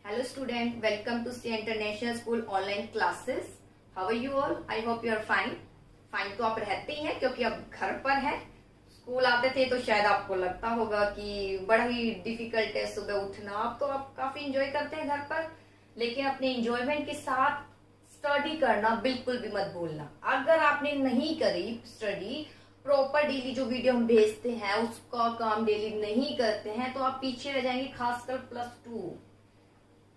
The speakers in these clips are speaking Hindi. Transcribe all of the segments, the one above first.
Hello student, welcome to C International School online classes. How are you all? I hope you are fine. Fine तो आप रहते ही हैं क्योंकि अब घर पर है. स्कूल आते थे तो शायद आपको लगता होगा कि बड़ा ही डिफिकल्ट है सुबह उठना. अब तो आप काफी इंजॉय करते हैं घर पर, लेकिन अपने इंजॉयमेंट के साथ स्टडी करना बिल्कुल भी मत भूलना. अगर आपने नहीं करी स्टडी प्रॉपर डेली जो वीडियो हम भेजते हैं उसका काम डेली नहीं करते हैं तो आप पीछे रह जाएंगे. खासकर +2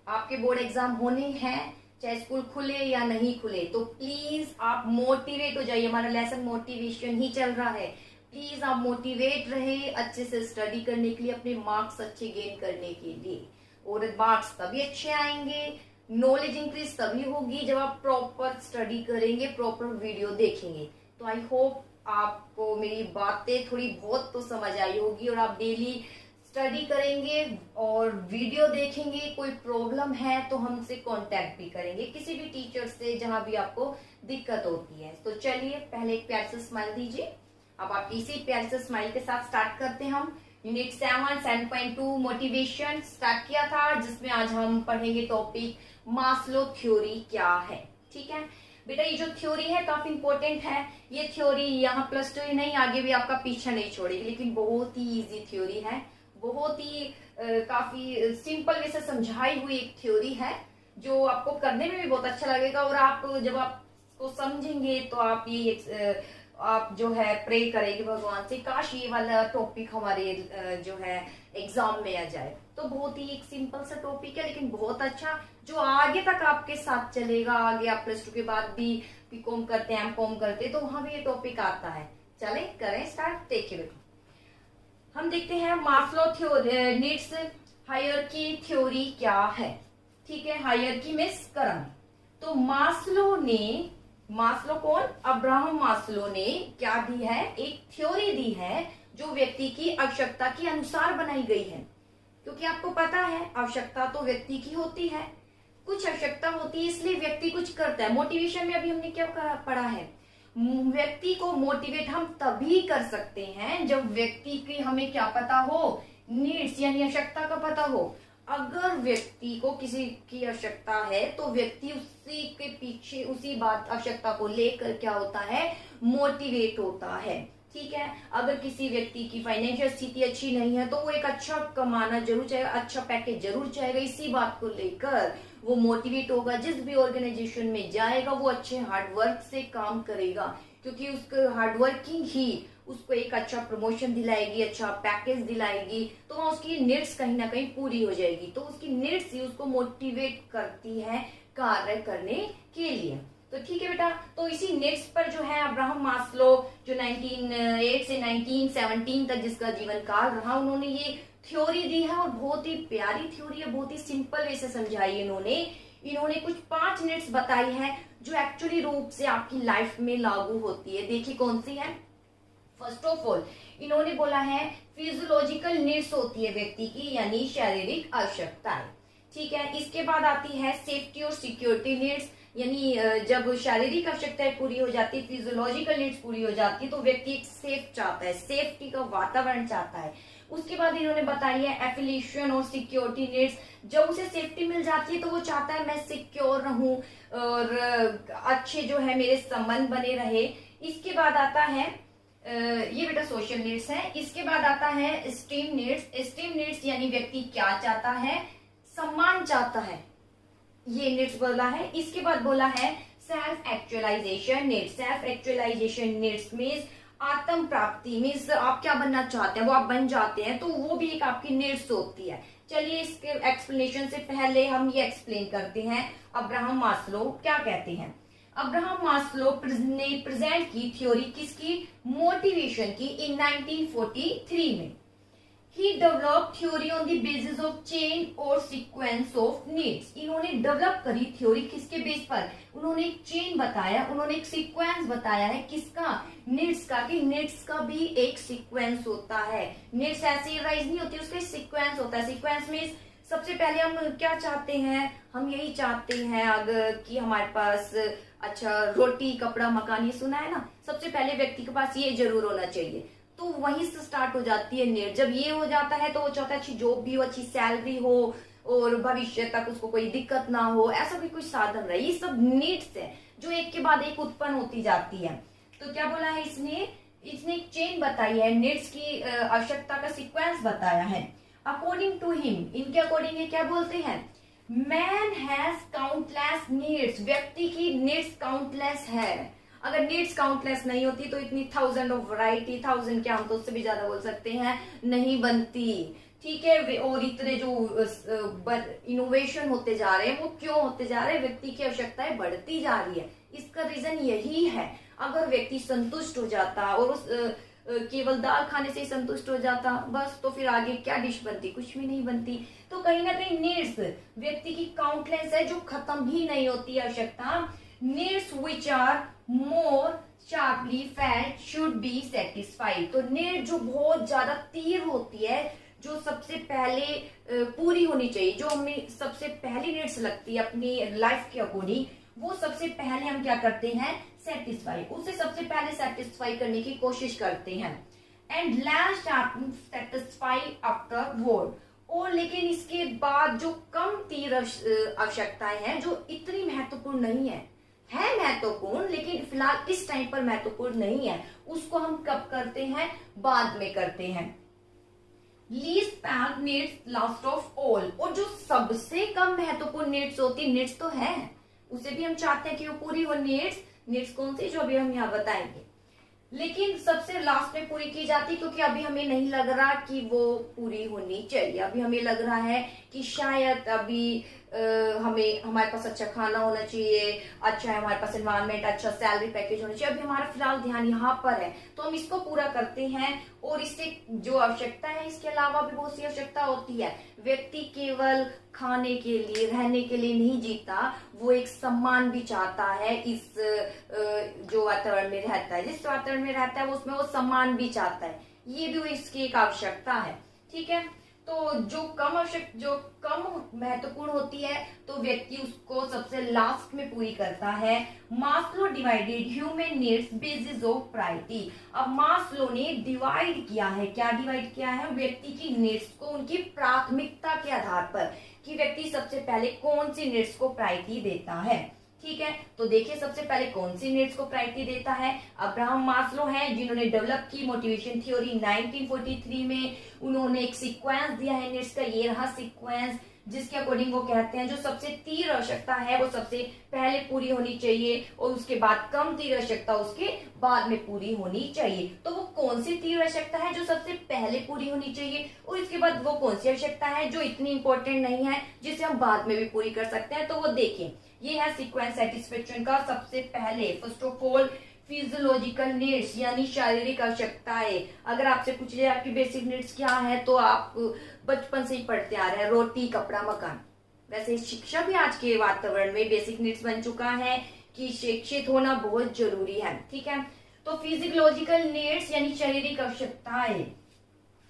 आपके बोर्ड एग्जाम होने हैं, चाहे स्कूल खुले या नहीं खुले, तो प्लीज आप मोटिवेट हो जाइए. हमारा लेसन मोटिवेशन ही चल रहा है. प्लीज आप मोटिवेट रहे अच्छे से स्टडी करने के लिए, अपने मार्क्स अच्छे गेन करने के लिए. और मार्क्स तभी अच्छे आएंगे, नॉलेज इंक्रीज तभी होगी जब आप प्रॉपर स्टडी करेंगे, प्रॉपर वीडियो देखेंगे. तो आई होप आपको मेरी बातें थोड़ी बहुत तो समझ आई होगी और आप डेली स्टडी करेंगे और वीडियो देखेंगे. कोई प्रॉब्लम है तो हमसे कांटेक्ट भी करेंगे, किसी भी टीचर से जहां भी आपको दिक्कत होती है. तो चलिए पहले एक प्यार से स्माइल दीजिए. अब आप इसी प्यार से स्माइल के साथ स्टार्ट करते हैं. हम यूनिट 7.2 मोटिवेशन स्टार्ट किया था, जिसमें आज हम पढ़ेंगे टॉपिक मास्लो थ्योरी क्या है. ठीक है बेटा, ये जो थ्योरी है काफी इंपॉर्टेंट है. ये थ्योरी यहाँ +2 ही नहीं, आगे भी आपका पीछा नहीं छोड़ेगी, लेकिन बहुत ही इजी थ्योरी है. बहुत ही काफी सिंपल वे से समझाई हुई एक थ्योरी है जो आपको करने में भी बहुत अच्छा लगेगा. और आप जब आप को समझेंगे तो आप ये आप जो है प्रे करेंगे भगवान से, काश ये वाला टॉपिक हमारे जो है एग्जाम में आ जाए. तो बहुत ही एक सिंपल सा टॉपिक है, लेकिन बहुत अच्छा, जो आगे तक आपके साथ चलेगा. आगे आप +2 के बाद भी बीकॉम करते हैं, एमकॉम करते हैं, तो वहां भी ये टॉपिक आता है. चले करें स्टार्ट. देखिए बेटा, हम देखते हैं मास्लो नीड्स हायरार्की थ्योरी क्या है. ठीक है, हायरार्की में क्रम. तो मास्लो कौन? अब्राहम मास्लो ने क्या दी है? एक थ्योरी दी है जो व्यक्ति की आवश्यकता के अनुसार बनाई गई है. क्योंकि आपको पता है आवश्यकता तो व्यक्ति की होती है, कुछ आवश्यकता होती है इसलिए व्यक्ति कुछ करता है. मोटिवेशन में अभी हमने क्या पढ़ा है? व्यक्ति को मोटिवेट हम तभी कर सकते हैं जब व्यक्ति की हमें क्या पता हो, नीड्स यानी आवश्यकता का पता हो. अगर व्यक्ति को किसी की आवश्यकता है तो व्यक्ति उसी के पीछे उसी बात आवश्यकता को लेकर क्या होता है, मोटिवेट होता है. ठीक है, अगर किसी व्यक्ति की फाइनेंशियल स्थिति अच्छी नहीं है तो वो एक अच्छा कमाना जरूर चाहेगा, अच्छा पैकेज जरूर चाहेगा. इसी बात को लेकर वो मोटिवेट होगा. जिस भी ऑर्गेनाइजेशन में जाएगा वो अच्छे हार्डवर्क से काम करेगा, क्योंकि उसका हार्डवर्किंग ही उसको एक अच्छा प्रमोशन दिलाएगी, अच्छा पैकेज दिलाएगी. तो वहां उसकी नीड्स कहीं ना कहीं पूरी हो जाएगी. तो उसकी नीड्स ही उसको मोटिवेट करती है कार्य करने के लिए. तो ठीक है बेटा, तो इसी नीड्स पर जो है अब्राहम मास्लो, जो 1908 से 1917 तक जिसका जीवन काल रहा, उन्होंने ये थ्योरी दी है. और बहुत ही प्यारी थ्योरी है, बहुत ही सिंपल वे से समझाई इन्होंने कुछ 5 नीड्स बताई है जो एक्चुअली रूप से आपकी लाइफ में लागू होती है. देखिए कौन सी है. फर्स्ट ऑफ ऑल इन्होंने बोला है फिजियोलॉजिकल नीड्स होती है व्यक्ति की, यानी शारीरिक आवश्यकताएं. ठीक है, इसके बाद आती है सेफ्टी और सिक्योरिटी नीड्स, यानी जब शारीरिक आवश्यकताएं पूरी हो जाती है, फिजियोलॉजिकल नीड्स पूरी हो जाती है, तो व्यक्ति एक सेफ चाहता है, सेफ्टी का वातावरण चाहता है. उसके बाद इन्होंने बताई है एफिलिएशन और सिक्योरिटी नीड्स. जब उसे सेफ्टी मिल जाती है तो वो चाहता है मैं सिक्योर रहूं और अच्छे जो है मेरे संबंध बने रहे. इसके बाद आता है ये बेटा सोशल नीड्स है. इसके बाद आता है एस्टीम नीड्स. एस्टीम नीड्स यानी व्यक्ति क्या चाहता है, सम्मान चाहता है, ये नीड्स बोला है. इसके बाद बोला है self actualisation needs. Self actualisation needs means आत्म प्राप्ति, मीन्स आप क्या बनना चाहते हैं वो आप बन जाते हैं, तो वो भी एक आपकी नीड्स होती है. चलिए इसके एक्सप्लेनेशन से पहले हम ये एक्सप्लेन करते हैं अब्राहम मास्लो क्या कहते हैं. अब्राहम मास्लो ने प्रेजेंट की थ्योरी किसकी, मोटिवेशन की, इन 1943 में. He developed theory on the basis of chain और sequence of needs. इन्होंने डेवलप करी थ्योरी किसके बेस पर, उन्होंने एक चेन बताया, उन्होंने एक सीक्वेंस बताया है किसका, नीड्स का, कि नीड्स का भी एक सीक्वेंस होता है. नीड्स ऐसे राइज नहीं होती, उसका सीक्वेंस होता है. सीक्वेंस में सबसे पहले हम क्या चाहते हैं, हम यही चाहते हैं अगर कि हमारे पास अच्छा रोटी कपड़ा मकान, ये सुना है ना, सबसे पहले व्यक्ति के पास ये जरूर होना चाहिए. तो वहीं से स्टार्ट हो जाती है नीड. जब ये हो जाता है तो वो चाहता है अच्छी जॉब भी हो, अच्छी सैलरी हो, और भविष्य तक उसको कोई दिक्कत ना हो, ऐसा भी कुछ साधन रहे। ये सब नीड्स है जो एक के बाद एक उत्पन्न होती जाती है। तो क्या बोला है इसने एक चेन बताई है, नीड्स की आवश्यकता का सीक्वेंस बताया है। अकॉर्डिंग टू हिम, इनके अकॉर्डिंग ये क्या बोलते हैं, मैन हैज काउंटलेस नीड्स, व्यक्ति की नीड्स काउंटलेस है। अगर नीड्स काउंटलेस नहीं होती तो इतनी थाउजेंड ऑफ वैरायटी, थाउजेंड क्या हम तो उससे भी ज्यादा बोल सकते हैं, नहीं बनती। ठीक है, और इतने जो इनोवेशन होते जा रहे हैं वो क्यों होते जा रहे हैं, व्यक्ति की आवश्यकताएं बढ़ती जा रही है। इसका रीजन यही है। अगर व्यक्ति संतुष्ट हो जाता और उस केवल दाल खाने से ही संतुष्ट हो जाता बस, तो फिर आगे क्या डिश बनती, कुछ भी नहीं बनती। तो कहीं ना कहीं नीड्स व्यक्ति की काउंटलेस है जो खत्म ही नहीं होती आवश्यकता। Needs which are more sharply felt should be satisfied. तो नीड जो बहुत ज्यादा तीव्र होती है, जो सबसे पहले पूरी होनी चाहिए, जो हमें सबसे पहली नीड्स लगती है अपनी लाइफ के अकॉर्डिंग, वो सबसे पहले हम क्या करते हैं, सेटिस्फाई, उसे सबसे पहले सेटिस्फाई करने की कोशिश करते हैं। And last satisfy after word. और लेकिन इसके बाद जो कम तीव्र आवश्यकताएं हैं, जो इतनी महत्वपूर्ण नहीं है महत्वपूर्ण लेकिन फिलहाल इस टाइम पर महत्वपूर्ण नहीं है, उसको हम कब करते हैं, बाद में करते हैं। Least pad needs last of all. और जो सबसे कम महत्वपूर्ण नीड्स होती, नीड्स तो है, उसे भी हम चाहते हैं कि वो पूरी हो। नीड्स कौन सी, जो अभी हम यहाँ बताएंगे, लेकिन सबसे लास्ट में पूरी की जाती, क्योंकि अभी हमें नहीं लग रहा कि वो पूरी होनी चाहिए। अभी हमें लग रहा है कि शायद अभी हमें हमारे पास अच्छा खाना होना चाहिए, अच्छा है हमारे पास एनवायरनमेंट, अच्छा सैलरी पैकेज होना चाहिए। अभी हमारा फिलहाल ध्यान यहाँ पर है, तो हम इसको पूरा करते हैं। और इससे जो आवश्यकता है, इसके अलावा भी बहुत सी आवश्यकता होती है। व्यक्ति केवल खाने के लिए, रहने के लिए नहीं जीता, वो एक सम्मान भी चाहता है। इस जो वातावरण में रहता है, जिस वातावरण में रहता है, वो उसमें वो सम्मान भी चाहता है। ये भी इसकी एक आवश्यकता है। ठीक है, तो जो कम महत्वपूर्ण होती है, तो व्यक्ति उसको सबसे लास्ट में पूरी करता है। Maslow divided human needs basis of priority. अब मास्लो ने डिवाइड किया है, क्या डिवाइड किया है, व्यक्ति की नीड्स को उनकी प्राथमिकता के आधार पर, कि व्यक्ति सबसे पहले कौन सी नीड्स को प्रायोरिटी देता है। ठीक है, तो देखिए सबसे पहले कौन सी नीड्स को प्रायोरिटी देता है, अब्राहम मास्लो हैं, जिन्होंने डेवलप की मोटिवेशन थ्योरी 1943 में। उन्होंने एक सीक्वेंस दिया है नीड्स का, ये रहा सीक्वेंस, जिसके अकॉर्डिंग वो कहते हैं जो सबसे तीव्र आवश्यकता है वो सबसे पहले पूरी होनी चाहिए, और उसके बाद कम तीव्र आवश्यकता उसके बाद में पूरी होनी चाहिए। तो वो कौन सी तीव्र आवश्यकता है जो सबसे पहले पूरी होनी चाहिए, और इसके बाद वो कौन सी आवश्यकता है जो इतनी इंपॉर्टेंट नहीं है, जिसे हम बाद में भी पूरी कर सकते हैं। तो वो देखें, ये है सीक्वेंस सेटिस्फेक्शन का। सबसे पहले first of all physiological needs, यानी शारीरिक आवश्यकताएं। अगर आपसे पूछ लिया आपकी बेसिक नीड्स क्या है, तो आप बचपन से ही पढ़ते आ रहे हैं, रोटी कपड़ा मकान। वैसे शिक्षा भी आज के वातावरण में बेसिक नीड्स बन चुका है कि शिक्षित होना बहुत जरूरी है। ठीक है, तो फिजियोलॉजिकल नीड्स यानी शारीरिक आवश्यकताएं,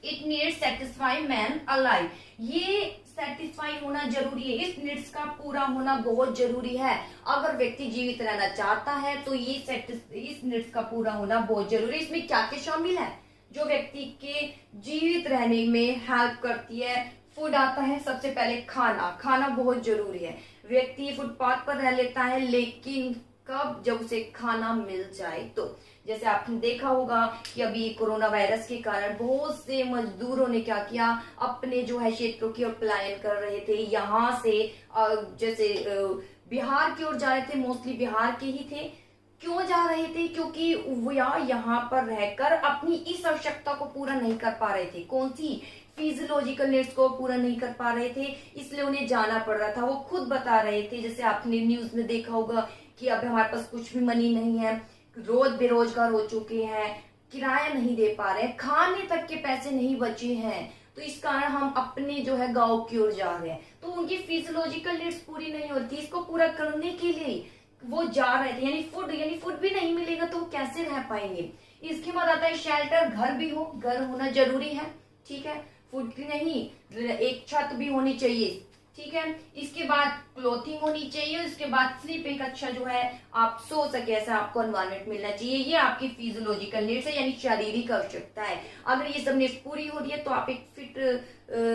it needs satisfy man alive. ये सेटिस्फाई होना जरूरी है, इस नीड्स का पूरा होना बहुत जरूरी है। अगर व्यक्ति जीवित रहना चाहता है तो ये इस नीड्स का पूरा होना बहुत जरूरी है। इसमें क्या क्या शामिल है जो व्यक्ति के जीवित रहने में हेल्प करती है। फूड आता है सबसे पहले, खाना बहुत जरूरी है। व्यक्ति फुटपाथ पर रह लेता है, लेकिन कब, जब उसे खाना मिल जाए। तो जैसे आपने देखा होगा कि अभी कोरोना वायरस के कारण बहुत से मजदूरों ने क्या किया, अपने जो है क्षेत्रों की ओर पलायन कर रहे थे। यहाँ से जैसे बिहार की ओर जा रहे थे, मोस्टली बिहार के ही थे। क्यों जा रहे थे, क्योंकि वो यहाँ पर रहकर अपनी इस आवश्यकता को पूरा नहीं कर पा रहे थे। कौन सी, फिजियोलॉजिकल नीड्स को पूरा नहीं कर पा रहे थे, इसलिए उन्हें जाना पड़ रहा था। वो खुद बता रहे थे, जैसे आपने न्यूज में देखा होगा कि अब हमारे पास कुछ भी मनी नहीं है, रोज बेरोजगार हो चुके हैं, किराया नहीं दे पा रहे हैं, खाने तक के पैसे नहीं बचे हैं, तो इस कारण हम अपने जो है गांव की ओर जा रहे हैं। तो उनकी फिजियोलॉजिकल नीड्स पूरी नहीं होती, इसको पूरा करने के लिए वो जा रहे थे। यानी फूड भी नहीं मिलेगा तो वो कैसे रह पाएंगे। इसके बाद आता है शेल्टर, घर भी हो, घर होना जरूरी है। ठीक है, फूड की नहीं, एक छत भी होनी चाहिए, ठीक है। इसके बाद क्लोथिंग होनी चाहिए, इसके बाद स्लीप, एक अच्छा जो है आप सो सके ऐसा आपको एनवायरनमेंट मिलना चाहिए। ये आपकी फिजियोलॉजिकल नीड्स है, यानी शारीरिक आवश्यकता है। अगर ये सब नीड्स पूरी हो रही है तो आप एक फिट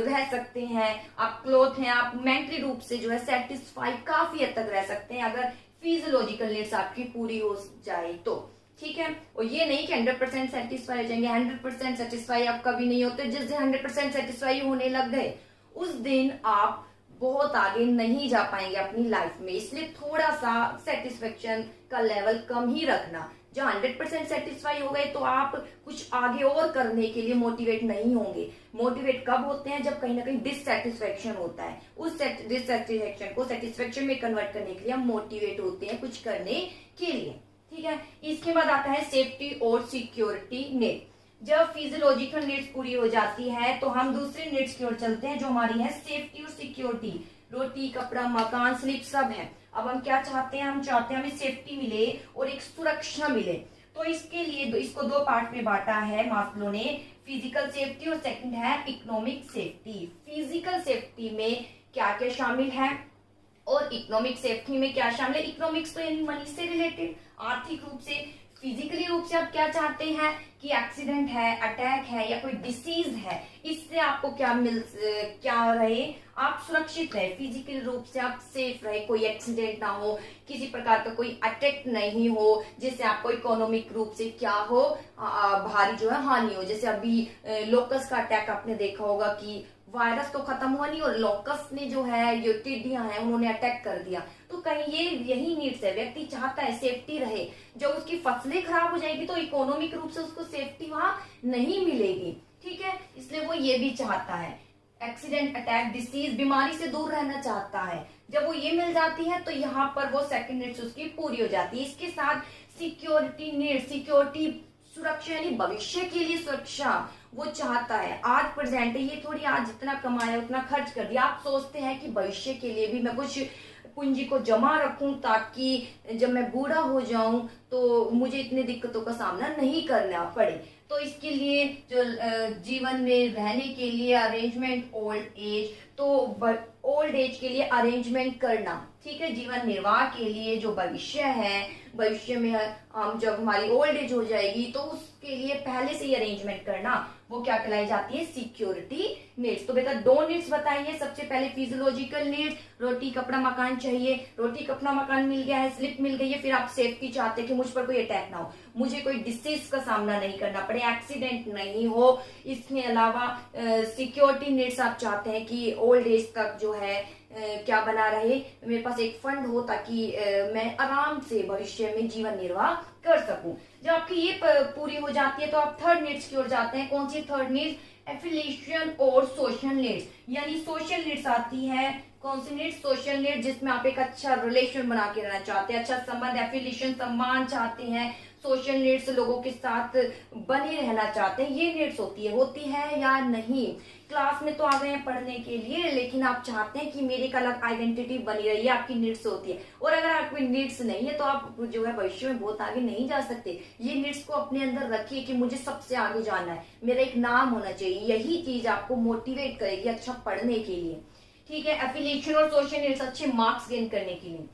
रह सकते हैं, आप क्लोथ हैं, आप मेंटली रूप से जो है सेटिस्फाई काफी हद तक रह सकते हैं अगर फिजियोलॉजिकल नीड्स आपकी पूरी हो जाए तो। ठीक है। और ये नहीं कि 100% सेटिस्फाई हो जाएंगे, 100% सेटिस्फाई आप कभी नहीं होते। जिस दिन 100% सेटिस्फाई होने लग गए उस दिन आप बहुत आगे नहीं जा पाएंगे अपनी लाइफ में। इसलिए थोड़ा सा सेटिस्फेक्शन का लेवल कम ही रखना। जब 100% सेटिस्फाई हो गए तो आप कुछ आगे और करने के लिए मोटिवेट नहीं होंगे। मोटिवेट कब होते हैं? जब कहीं ना कहीं डिससेटिस्फेक्शन होता है। उस डिससेटिस्फेक्शन को सेटिस्फेक्शन में कन्वर्ट करने के लिए हम मोटिवेट होते हैं कुछ करने के लिए। ठीक है। इसके बाद आता है सेफ्टी और सिक्योरिटी नीड। जब फिजियोलॉजिकल नीड्स पूरी हो जाती है तो हम दूसरी नीड्स की ओर चलते हैं जो हमारी है सेफ्टी और सिक्योरिटी। रोटी, कपड़ा, मकान, स्लीप सब है। अब हम क्या चाहते हैं? हम चाहते हैं हमें सेफ्टी मिले और एक सुरक्षा मिले। तो इसके लिए इसको दो पार्ट में बांटा है मास्लो ने, फिजिकल सेफ्टी और सेकंड है इकोनॉमिक सेफ्टी। फिजिकल सेफ्टी में क्या क्या शामिल है और इकोनॉमिक सेफ्टी में क्या शामिल है? इकोनॉमिक्स तो यानी मनी से रिलेटेड, आर्थिक रूप से। फिजिकली रूप से आप क्या चाहते हैं कि एक्सीडेंट है, अटैक है या कोई डिसीज है, इससे आपको क्या रहे? आप सुरक्षित रहे, फिजिकल रूप से आप सेफ रहे, कोई एक्सीडेंट ना हो, किसी प्रकार का कोई अटैक नहीं हो जिससे आपको इकोनॉमिक रूप से क्या हो, भारी जो है हानि हो। जैसे अभी लोकस का अटैक आपने देखा होगा कि वायरस तो खत्म हुआ नहीं और लोकस ने जो है, ये टिड्डियां हैं उन्होंने अटैक कर दिया। तो कहीं ये यही नीड्स है, व्यक्ति चाहता है सेफ्टी रहे। जब उसकी फसलें खराब हो जाएगी तो इकोनॉमिक रूप से उसको सेफ्टी वहां नहीं मिलेगी। ठीक है। इसलिए वो ये भी चाहता है, एक्सीडेंट, अटैक, डिसीज, बीमारी से दूर रहना चाहता है। जब वो ये मिल जाती है तो यहाँ पर वो सेकंड नीड्स उसकी पूरी हो जाती है। इसके साथ सिक्योरिटी नीड्स, सिक्योरिटी सुरक्षा यानी भविष्य के लिए सुरक्षा वो चाहता है। आज प्रेजेंट है, ये थोड़ी आज जितना कमाया उतना खर्च कर दिया। आप सोचते हैं कि भविष्य के लिए भी मैं कुछ पूंजी को जमा रखूं ताकि जब मैं बूढ़ा हो जाऊं तो मुझे इतनी दिक्कतों का सामना नहीं करना पड़े। तो इसके लिए जो जीवन में रहने के लिए अरेंजमेंट, ओल्ड एज, तो ओल्ड एज के लिए अरेंजमेंट करना। ठीक है। जीवन निर्वाह के लिए जो भविष्य है, भविष्य में हम जब हमारी ओल्ड एज हो जाएगी तो उसके लिए पहले से ही अरेंजमेंट करना, वो क्या कहलाई जाती है? Security needs. तो बेटा दो नीड्स बताइए। सबसे पहले फिजियोलॉजिकल नीड्स, रोटी, कपड़ा, मकान चाहिए। रोटी, कपड़ा, मकान मिल गया है, स्लिप मिल गई है, फिर आप सेफ्टी चाहते हैं कि मुझ पर कोई अटैक ना हो, मुझे कोई डिसीज का सामना नहीं करना पड़े, एक्सीडेंट नहीं हो। इसके अलावा सिक्योरिटी नीड्स आप चाहते हैं कि ओल्ड एज तक जो है क्या बना रहे, मेरे पास एक फंड हो ताकि मैं आराम से भविष्य में जीवन निर्वाह कर सकूं। जब आपकी ये पूरी हो जाती है तो आप थर्ड नीड्स की ओर जाते हैं। कौन सी थर्ड नीड्स? एफिलिएशन और सोशल नीड्स, यानी सोशल नीड्स आती है। कौन सी नीड्स? सोशल नीड्स, जिसमें आप एक अच्छा रिलेशन बना के रहना चाहते हैं, अच्छा संबंध, एफिलिएशन, सम्मान चाहते हैं। सोशल नीड्स, लोगों के साथ बने रहना चाहते हैं। ये नीड्स होती है या नहीं? क्लास में तो आ गए हैं पढ़ने के लिए, लेकिन आप चाहते हैं कि मेरी एक अलग आइडेंटिटी बनी रही है, आपकी नीड्स होती है। और अगर आपकी नीड्स नहीं है तो आप जो है भविष्य में बहुत आगे नहीं जा सकते। ये नीड्स को अपने अंदर रखिए कि मुझे सबसे आगे जाना है, मेरा एक नाम होना चाहिए। यही चीज आपको मोटिवेट करेगी अच्छा पढ़ने के लिए। ठीक है। एफिलिएशन और सोशल नीड्स, अच्छे मार्क्स गेन करने के लिए।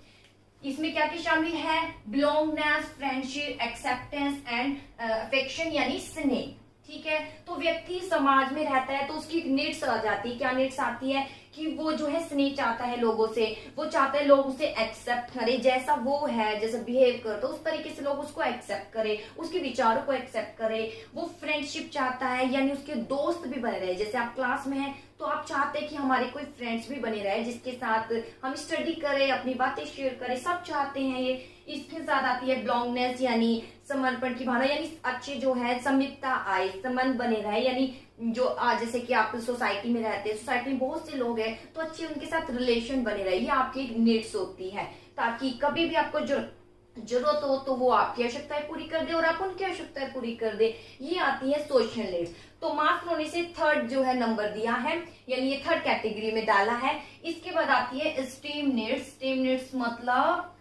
इसमें क्या क्या शामिल है? बिलोंगनेस, फ्रेंडशिप, एक्सेप्टेंस एंड अफेक्शन यानी स्नेह। ठीक है। तो व्यक्ति समाज में रहता है तो उसकी नीड्स आ जाती है। क्या नीड्स आती है? कि वो जो है स्नेह चाहता है लोगों से, वो चाहता है लोग उसे एक्सेप्ट करे, जैसा वो है, जैसा बिहेव करता है उस तरीके से लोग उसको एक्सेप्ट करे, उसके विचारों को एक्सेप्ट करे। वो फ्रेंडशिप चाहता है, यानी उसके दोस्त भी बने रहे। जैसे आप क्लास में हैं तो आप चाहते हैं कि हमारे कोई फ्रेंड्स भी बने रहे जिसके साथ हम स्टडी करें, अपनी बातें शेयर करें, सब चाहते हैं ये। इसके साथ आती है बिलोंगनेस यानी समर्पण की भावना, यानी अच्छे जो है समितता आए, संबंध बने रहे। यानी जो जैसे कि आप सोसाइटी में रहते हैं, सोसाइटी में बहुत से लोग हैं तो अच्छे उनके साथ रिलेशन बने रहे। ये आपकी नीड्स होती है ताकि कभी भी आपको जरूरत हो तो वो आपकी आवश्यकताएं पूरी कर दे और आप उनकी आवश्यकताएं पूरी कर दे। ये आती है सोशल नीड्स। तो मार्क्स ने से थर्ड जो है नंबर दिया है, यानी ये थर्ड कैटेगरी में डाला है। इसके बाद आती है एस्टीम नीड्स। एस्टीम नीड्स मतलब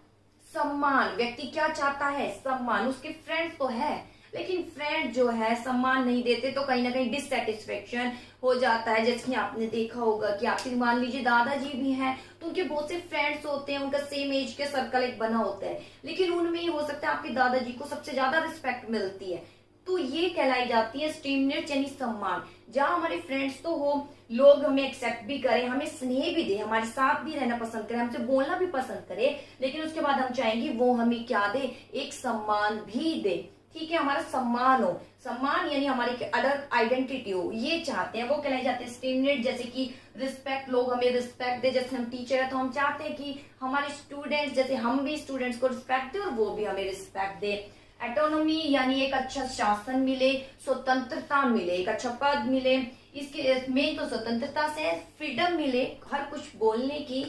सम्मान। व्यक्ति क्या चाहता है? सम्मान। उसके फ्रेंड्स तो है, लेकिन फ्रेंड जो है सम्मान नहीं देते तो कहीं ना कहीं डिससेटिस्फेक्शन हो जाता है। जैसे कि आपने देखा होगा कि आपके मान लीजिए दादाजी भी हैं तो उनके बहुत से फ्रेंड्स होते हैं, उनका सेम एज के सर्कल एक बना होता है, लेकिन उनमें हो सकता है आपके दादाजी को सबसे ज्यादा रिस्पेक्ट मिलती है, तो ये कहलाई जाती है एस्टीम नीड्स यानी सम्मान। जहां हमारे फ्रेंड्स तो हो, लोग हमें एक्सेप्ट भी करें, हमें स्नेह भी दे, हमारे साथ भी रहना पसंद करे, हमसे बोलना भी पसंद करे, लेकिन उसके बाद हम चाहेंगे वो हमें क्या दे, एक सम्मान भी दे। ठीक है, हमारा सम्मान हो, सम्मान यानी हमारी अलग आइडेंटिटी हो, ये चाहते हैं, वो कहलाई जाते हैं एस्टीम नीड्स। जैसे कि रिस्पेक्ट, लोग हमें रिस्पेक्ट दे, जैसे हम टीचर है तो हम चाहते हैं कि हमारे स्टूडेंट्स, जैसे हम भी स्टूडेंट्स को रिस्पेक्ट दे और वो भी हमें रिस्पेक्ट दे। एटोनॉमी यानी एक अच्छा शासन मिले, स्वतंत्रता मिले, एक अच्छा पद मिले, इसके मेन तो स्वतंत्रता से फ्रीडम मिले हर कुछ बोलने की।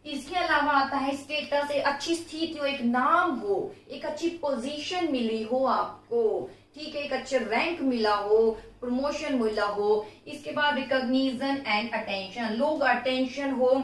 इसके अलावा आता है स्टेटस, एक अच्छी स्थिति हो, एक नाम हो, एक अच्छी पोजीशन मिली हो आपको, ठीक है, एक अच्छे रैंक मिला हो, प्रमोशन मिला हो। इसके बाद रिकॉग्निशन एंड अटेंशन, लोग अटेंशन हो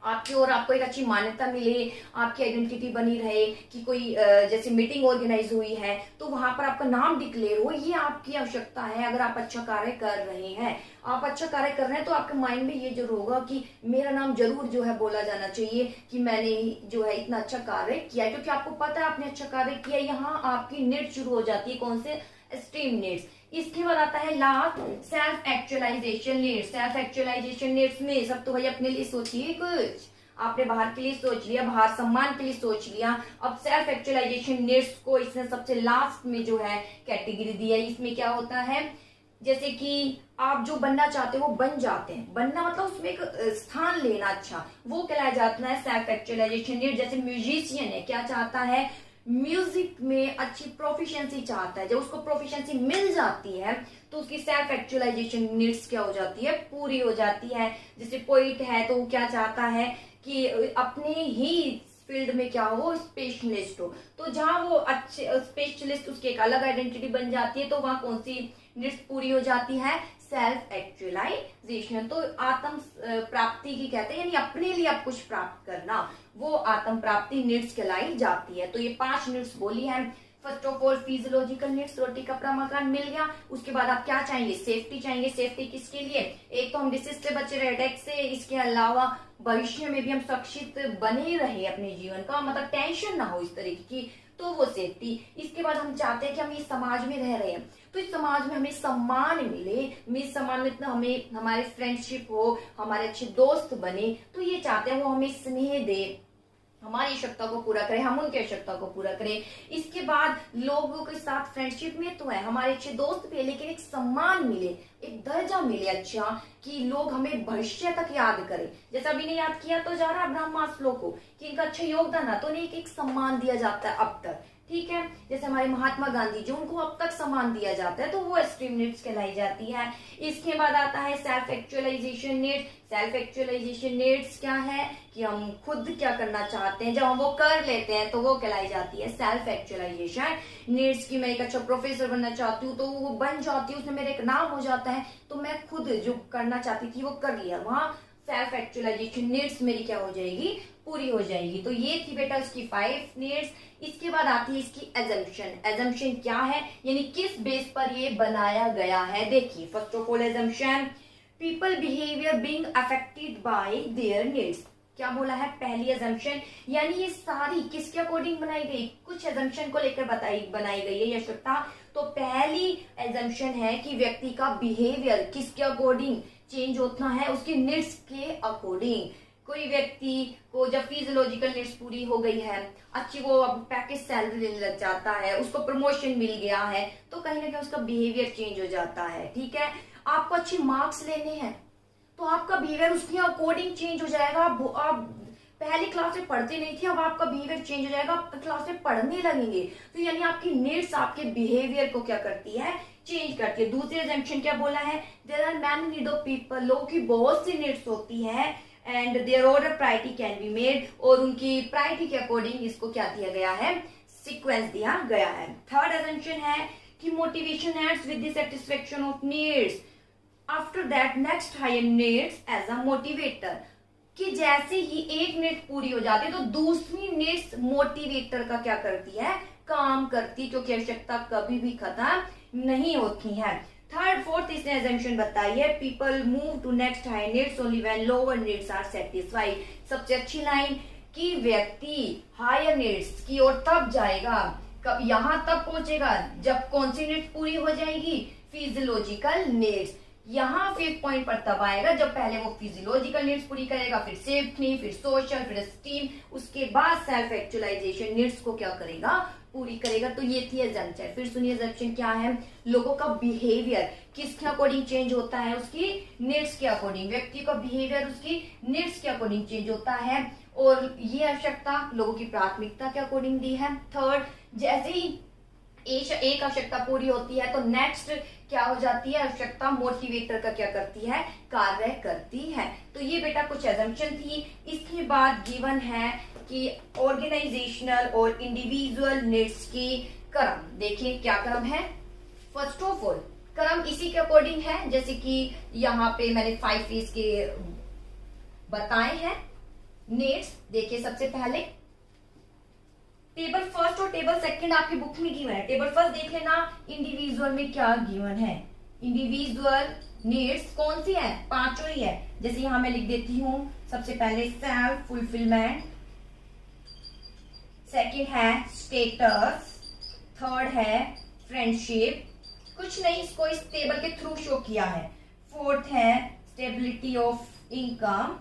आपकी और आपको एक अच्छी मान्यता मिले, आपकी आइडेंटिटी बनी रहे कि कोई जैसे मीटिंग ऑर्गेनाइज हुई है तो वहां पर आपका नाम डिक्लेयर हो, ये आपकी आवश्यकता है। अगर आप अच्छा कार्य कर रहे हैं, आप अच्छा कार्य कर रहे हैं तो आपके माइंड में ये जरूर होगा कि मेरा नाम जरूर जो है बोला जाना चाहिए कि मैंने जो है इतना अच्छा कार्य किया है, क्योंकि आपको पता है आपने अच्छा कार्य किया। यहाँ आपकी नीड शुरू हो जाती है, कौन से, एस्टीम नीड्स। इसके बाद आता है last self actualisation needs. Self actualisation needs में सब तो भाई अपने लिए सोचिए, कुछ आपने बाहर के लिए सोच लिया, बाहर सम्मान के लिए सोच लिया, अब सेल्फ एक्चुअलाइजेशन नीड्स को इसने सबसे लास्ट में जो है कैटेगरी दिया है। इसमें क्या होता है, जैसे कि आप जो बनना चाहते हो वो बन जाते हैं, बनना मतलब उसमें एक स्थान लेना, अच्छा, वो कहलाया जाता है सेल्फ एक्चुअलाइजेशन नीड। जैसे म्यूजिशियन है, क्या चाहता है, म्यूजिक में अच्छी प्रोफिशिएंसी चाहता है, जब उसको प्रोफिशिएंसी मिल जाती है तो उसकी सेल्फ एक्चुअलाइजेशन नीड्स क्या हो जाती है, पूरी हो जाती है। जैसे पोइट है तो वो क्या चाहता है कि अपने ही फील्ड में क्या हो, स्पेशलिस्ट हो, तो जहां वो अच्छे स्पेशलिस्ट, उसकी एक अलग आइडेंटिटी बन जाती है, तो वहां कौन सी नीड्स पूरी हो जाती है, सेल्फ एक्चुअलाइजेशन। तो आत्म प्राप्ति की कहते हैं, यानी अपने लिए आप कुछ प्राप्त करना, वो आत्म प्राप्ति नीड्स कहलाई जाती है। तो ये 5 नीड्स बोली है। First of all physiological needs, रोटी कपड़ा मकान मिल गया। उसके बाद आप क्या चाहेंगे, सेफ्टी चाहेंगे। सेफ्टी किसके लिए, एक तो हम डिसीज से बचे रहे, अटैक से, इसके अलावा भविष्य में भी हम सुरक्षित बने रहे अपने जीवन का, मतलब टेंशन ना हो इस तरीके की, तो वो सेफ्टी। इसके बाद हम चाहते हैं कि हम इस समाज में रह रहे हैं तो इस समाज में हमें सम्मान मिले, इस सम्मान में इतना हमें हमारे फ्रेंडशिप हो, हमारे अच्छे दोस्त बने, तो ये चाहते हैं वो हमें स्नेह दे, हमारी आवश्यकता को पूरा करे, हम उनकी आवश्यकता को पूरा करें। इसके बाद लोगों के साथ फ्रेंडशिप में तो है, हमारे अच्छे दोस्त भी है, लेकिन एक सम्मान मिले, एक दर्जा मिले अच्छा, कि लोग हमें भविष्य तक याद करें। जैसा अभी ने याद किया तो जा रहा अब्राहम मास्लो को कि इनका अच्छा योगदान है, तो उन्हें एक सम्मान दिया जाता है अब तक, ठीक है। जैसे हमारे महात्मा गांधी जी, उनको अब तक सम्मान दिया जाता है, तो वो एस्टीम नीड्स कहलाई जाती है। इसके बाद आता है self actualisation needs. Self actualisation needs क्या है कि हम खुद क्या करना चाहते हैं, जब हम वो कर लेते हैं तो वो कहलाई जाती है सेल्फ एक्चुअलाइजेशन नीड्स। की मैं एक अच्छा प्रोफेसर बनना चाहती हूँ तो वो बन जाती है, उसमें मेरा एक नाम हो जाता है, तो मैं खुद जो करना चाहती थी वो कर लिया, वहां सेल्फ एक्चुअलाइजेशन नीड्स मेरी क्या हो जाएगी, पूरी हो जाएगी। तो ये थी बेटा इसकी 5 नीड्स। इसके बाद आती है इसकी एजम्पशन। एजम्पशन क्या है, यानी किस बेस पर ये बनाया गया है। देखिए first of all assumption, people behaviour being affected by there needs. क्या बोला है, पहली एजम्पशन, यानी ये सारी किसके अकॉर्डिंग बनाई गई, कुछ एजम्पशन को लेकर बनाई गई है आवश्यकता। तो पहली एजम्पशन है कि व्यक्ति का बिहेवियर किसके अकॉर्डिंग चेंज होता है, उसके नीड्स के अकॉर्डिंग। कोई व्यक्ति को जब फिजियोलॉजिकल नीड्स पूरी हो गई है, अच्छी वो अब पैकेज सैलरी लेने लग जाता है, उसको प्रमोशन मिल गया है, तो कहीं ना कहीं उसका बिहेवियर चेंज हो जाता है, ठीक है। आपको अच्छे मार्क्स लेने हैं तो आपका बिहेवियर उसके अकॉर्डिंग चेंज हो जाएगा। आप पहली क्लास में पढ़ते नहीं थे, अब आपका बिहेवियर चेंज हो जाएगा, आप क्लास में पढ़ने लगेंगे, तो यानी आपकी नीड्स आपके बिहेवियर को क्या करती है, चेंज करती है। दूसरी एग्जाम्पशन क्या बोला है, there are many need of people, लोगों की बहुत सी नीड्स होती है, and their order priority can be made, और उनकी प्रायोरिटी के अकॉर्डिंग इसको क्या दिया गया है, सीक्वेंस दिया गया है। थर्ड एग्जाम्पशन है कि motivation ends with the satisfaction of needs, after that next higher needs as a motivator, कि जैसे ही एक नीड पूरी हो जाती है तो दूसरी नीड्स मोटिवेटर का क्या करती है, काम करती, क्योंकि आवश्यकता कभी भी खत्म नहीं होती है। थर्ड फोर्थ इसने एजम्पशन बताई है, people move to next high needs only when lower needs are satisfied. सबसे अच्छी लाइन कि व्यक्ति हायर नीड्स की ओर तब जाएगा, कब यहाँ तब पहुंचेगा जब कौन सी नीड्स पूरी हो जाएगी, फिजियोलॉजिकल नीड्स। यहाँ फिर पॉइंट पर तब आएगा जब पहले वो फिजियोलॉजिकल नीड्स पूरी करेगा, फिर सेफ्टी, फिर सोशल, फिर स्टीम, उसके बाद सेल्फ एक्चुअलाइजेशन नीड्स को क्या करेगा, पूरी करेगा। तो ये थी एजम्पशन। फिर सुनिए एजम्पशन क्या है, लोगों का बिहेवियर किसके अकॉर्डिंग चेंज होता है, उसकी नीड्स के अकॉर्डिंग। व्यक्ति का बिहेवियर उसकी नीड्स के अकॉर्डिंग चेंज होता है, और ये आवश्यकता लोगों की प्राथमिकता के अकॉर्डिंग दी है। थर्ड, जैसे ही एक आवश्यकता पूरी होती है तो नेक्स्ट क्या हो जाती है, आवश्यकता मोटिवेटर का क्या करती है, कार्य करती है। तो ये बेटा कुछ एजम्पशन थी। इसके बाद गिवन है कि ऑर्गेनाइजेशनल और इंडिविजुअल नीड्स की क्रम। देखिए क्या क्रम है। फर्स्ट ऑफ ऑल क्रम इसी के अकॉर्डिंग है, जैसे कि यहाँ पे मैंने 5 फेज के बताए हैं नीड्स। देखिए सबसे पहले टेबल फर्स्ट और टेबल सेकंड आपकी बुक में गिवन है। टेबल फर्स्ट देख लेना, इंडिविजुअल में क्या गिवन है। इंडिविजुअल नीड्स कौन सी है, 5 ही है। जैसे यहां मैं लिख देती हूं, सबसे पहले सेल्फ फुलफिलमेंट, सेकंड है स्टेटस, थर्ड है फ्रेंडशिप, कुछ नहीं, इसको इस टेबल के थ्रू शो किया है। फोर्थ है stability of income,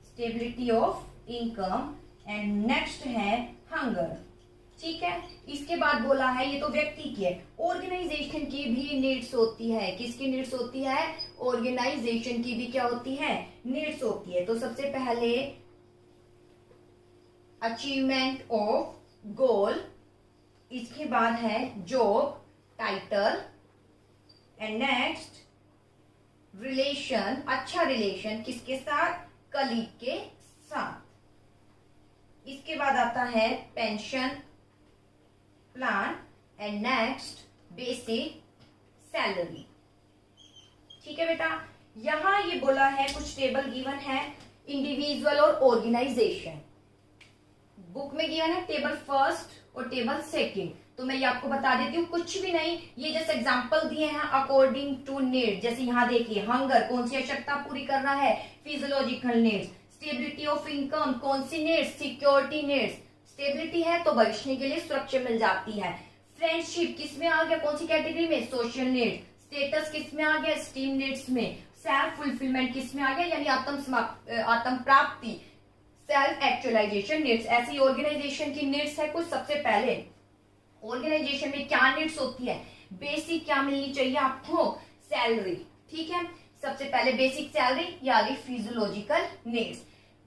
stability of income, and next है हंगर। ठीक है, इसके बाद बोला है, ये तो व्यक्ति की है, ऑर्गेनाइजेशन की भी नीड्स होती है। किसकी नीड्स होती है, ऑर्गेनाइजेशन की भी क्या होती है, नीड्स होती है। तो सबसे पहले अचीवमेंट ऑफ गोल, इसके बाद है job title, and next relation, अच्छा रिलेशन किसके साथ, कलीग के साथ। इसके बाद आता है pension plan, and next basic salary. ठीक है बेटा, यहां ये बोला है कुछ टेबल गिवन है इंडिविजुअल और ऑर्गेनाइजेशन। बुक में गिवन है टेबल फर्स्ट और टेबल सेकंड। तो मैं ये आपको बता देती हूँ, कुछ भी नहीं, ये जैसे एग्जांपल दिए हैं अकॉर्डिंग टू नीड। जैसे यहाँ देखिए, हंगर कौन सी आवश्यकता पूरी कर रहा है, physiological needs. Stability of income कौन सी नीड्स, सिक्योरिटी नीड्स। स्टेबिलिटी है तो भविष्य के लिए सुरक्षा मिल जाती है। फ्रेंडशिप किस में आ गया, कौन सी कैटेगरी में, सोशल नीड्स। स्टेटस किस में आ गया, स्टीम नीड्स में। सेल्फ फुलफिलमेंट किस में आ गया, यानी आत्म प्राप्ति, सेल्फ एक्चुअलाइजेशन नीड्स। ऐसी ऑर्गेनाइजेशन की नीड्स है कुछ। सबसे पहले ऑर्गेनाइजेशन में क्या नीड्स होती है, बेसिक क्या मिलनी चाहिए आपको, सैलरी। ठीक है, सबसे पहले बेसिक सैलरी, या आगे फिजियोलॉजिकल नीड्स।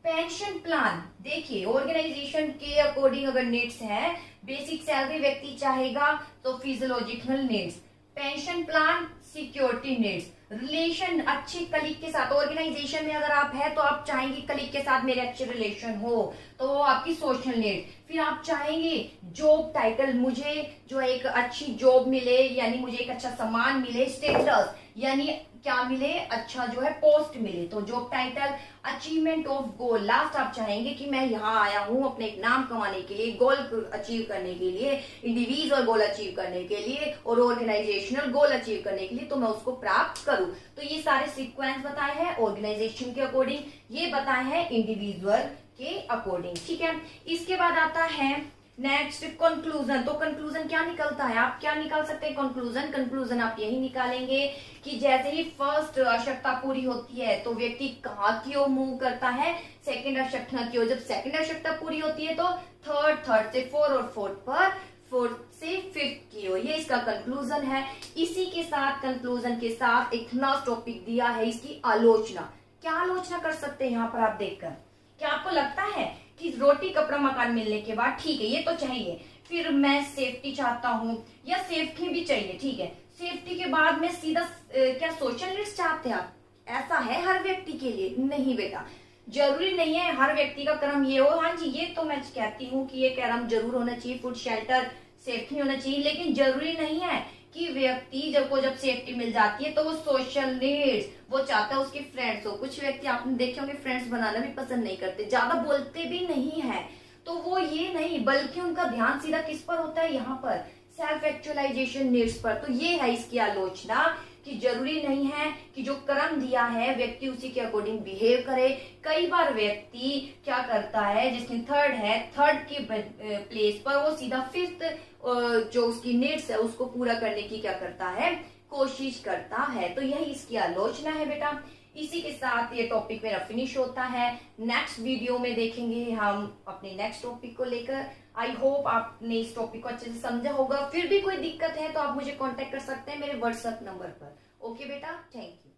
पेंशन प्लान, देखिए ऑर्गेनाइजेशन के अकॉर्डिंग अगर नीड्स है, बेसिक सैलरी व्यक्ति चाहेगा तो physiological needs. Pension plan security needs. Relation अच्छे कलीग के साथ, ऑर्गेनाइजेशन में अगर आप है तो आप चाहेंगे कलीग के साथ मेरे अच्छे रिलेशन हो, तो वो आपकी सोशल नीड। फिर आप चाहेंगे जॉब टाइटल, मुझे जो एक अच्छी जॉब मिले, यानी मुझे एक अच्छा सम्मान मिले। स्टेटस यानी क्या मिले, अच्छा जो है पोस्ट मिले, तो job title. Achievement of goal, last आप चाहेंगे कि मैं यहाँ आया हूँ अपने एक नाम कमाने के लिए, गोल अचीव करने के लिए, इंडिविजुअल गोल अचीव करने के लिए और ऑर्गेनाइजेशनल गोल अचीव करने के लिए, तो मैं उसको प्राप्त करूँ। तो ये सारे सीक्वेंस बताए हैं ऑर्गेनाइजेशन के अकॉर्डिंग, ये बताए हैं इंडिविजुअल के अकॉर्डिंग। ठीक है, इसके बाद आता है नेक्स्ट कंक्लूजन। तो कंक्लूजन क्या निकलता है, आप क्या निकाल सकते हैं कंक्लूजन। कंक्लूजन आप यही निकालेंगे कि जैसे ही फर्स्ट आवश्यकता पूरी होती है तो व्यक्ति कहाँ की ओर मूव करता है, सेकंड आवश्यकता की ओर। जब सेकंड आवश्यकता पूरी होती है तो थर्ड से फोर्थ और फोर्थ से फिफ्थ की ओर। ये इसका कंक्लूजन है। इसी के साथ कंक्लूजन के साथ एक लास्ट टॉपिक दिया है, इसकी आलोचना। क्या आलोचना कर सकते हैं यहाँ पर आप देखकर, क्या आपको लगता है कि रोटी कपड़ा मकान मिलने के बाद ठीक है ये तो चाहिए, फिर मैं सेफ्टी चाहता हूँ या सेफ्टी भी चाहिए, ठीक है, सेफ्टी के बाद में सीधा क्या सोशल नीड्स चाहते हैं आप, ऐसा है हर व्यक्ति के लिए? नहीं बेटा, जरूरी नहीं है हर व्यक्ति का क्रम ये हो। हाँ जी, ये तो मैं कहती हूँ कि ये क्रम जरूर होना चाहिए, फूड शेल्टर सेफ्टी होना चाहिए, लेकिन जरूरी नहीं है कि व्यक्ति जब सेफ्टी मिल जाती है तो वो सोशल नीड्स वो चाहता है उसके फ्रेंड्स हो। कुछ व्यक्ति आपने देखे होंगे फ्रेंड्स बनाना भी पसंद नहीं करते, ज्यादा बोलते भी नहीं है, तो वो ये नहीं, बल्कि उनका ध्यान सीधा किस पर होता है, यहाँ पर सेल्फ एक्चुअलाइजेशन नीड्स पर। तो ये है इसकी आलोचना कि जरूरी नहीं है कि जो कर्म दिया है व्यक्ति उसी के अकॉर्डिंग बिहेव करे। कई बार व्यक्ति क्या करता है, जिसकी थर्ड है, थर्ड के प्लेस पर वो सीधा फिफ्थ जो उसकी नीड्स है उसको पूरा करने की क्या करता है, कोशिश करता है। तो यही इसकी आलोचना है बेटा। इसी के साथ ये टॉपिक मेरा फिनिश होता है। नेक्स्ट वीडियो में देखेंगे हम अपने नेक्स्ट टॉपिक को लेकर। आई होप आपने इस टॉपिक को अच्छे से समझा होगा। फिर भी कोई दिक्कत है तो आप मुझे कांटेक्ट कर सकते हैं मेरे व्हाट्सएप नंबर पर। ओके बेटा, थैंक यू।